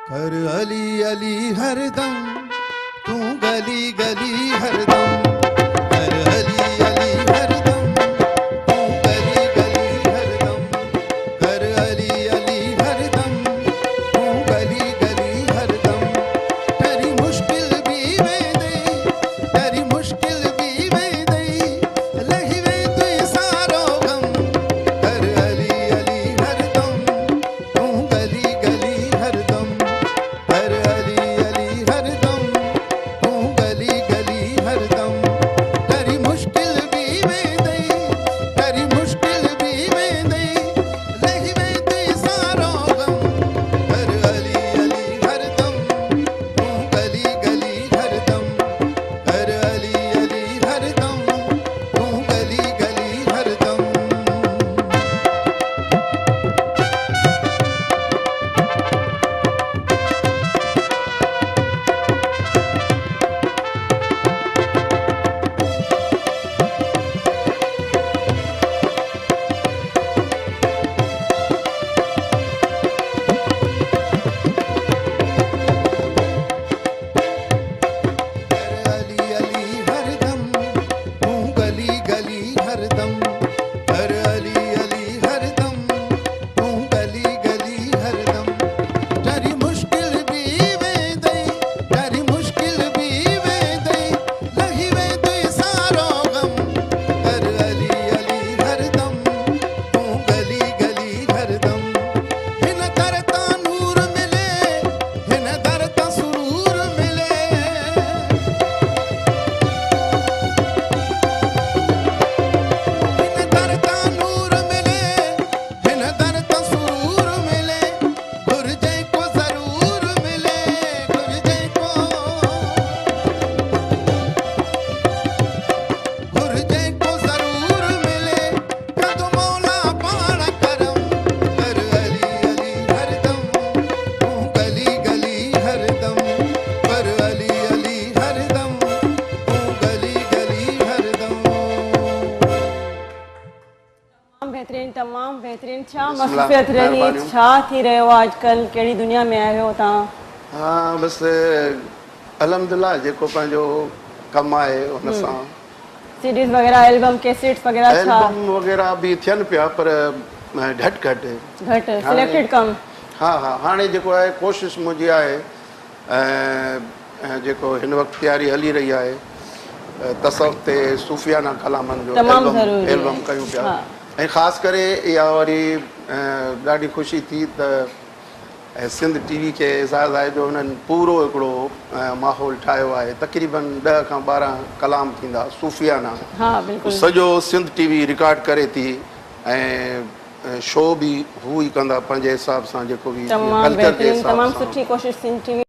कर अली अली हरदम तू गली गली हरदम कर अली अली हरदम तू गली गली हरदम कर अली अली हरदम तू गली गली हरदम तेरी मुश्किल भी में दे तेरी मुश्किल भी में दे लही वे तू सारो गम कर अली अली हरदम तू गली गली हरदम कर अली अली हरदम तू गली गली हरदम तेरी मुश्किल भी में दे तेरी मुश्किल भी में दे लही वे तू सारो गम कर अली अली हरदम तू गली गली हरदम कर अली अली हरदम तू गली गली हरदम कर अली अली हरदम तू गली गली हरदम तेरी मुश्किल भी में दे तेरी मुश्किल भी में दे लही वे तू सारो गम कर अली अली हरदम तू गली गली हरदम हिन दरता नूर मिले हिन दरता सुरूर मिले हिन दरता नूर मिले हिन दरता सुरूर मिले गुरजे को जरूर मिले गुरजे को जरूर मिले कदू मौला पाण करम कर अली अली हरदम तू गली गली हरदम कर अली अली हरदम तू गली गली हरदम तमाम बेहतरीन छा बिस्मिल्लाह, मसफ़ियत रही महिरबानी। छा थी रहियो आजकल कहिड़ी दुनिया में आहियो तव्हां हाँ बसि अलहमदिल्ला जेको पंहिंजो कमु आहे हुन सां सीडीज़ वग़ैरह एल्बम कैसेट्स वग़ैरह छा एल्बम वग़ैरह बि थियनि पिया पर घटि घटि घटि सिलेक्टेड कम हा हा हाणे जेको आहे कोशिशि मुंहिंजी आहे जेको हिन वक़्तु तयारी हली रही आहे तसव्वुफ़ ते सूफ़ियाना कलामनि जो तमामु ज़रूरी आहे। एल्बम कयूं पिया हा। ऐं ख़ासि करे इहा वरी ॾाढी ख़ुशी थी त सिंध टीवी खे एज़ाज़ु आहे जो हुननि पूरो हिकिड़ो माहौल ठाहियो आहे तक़रीबन 10 खां 12 कलाम थींदा सूफ़ियाना हा बिल्कुलु सॼो सिंध टीवी रिकॉर्ड करे थी ऐं शो बि हू ई कंदा पंहिंजे हिसाब सां जेको बि तमामु कल्चर जे बेहतरीन हिसाब तमामु सां सुठी कोशिशि सिंध टीवी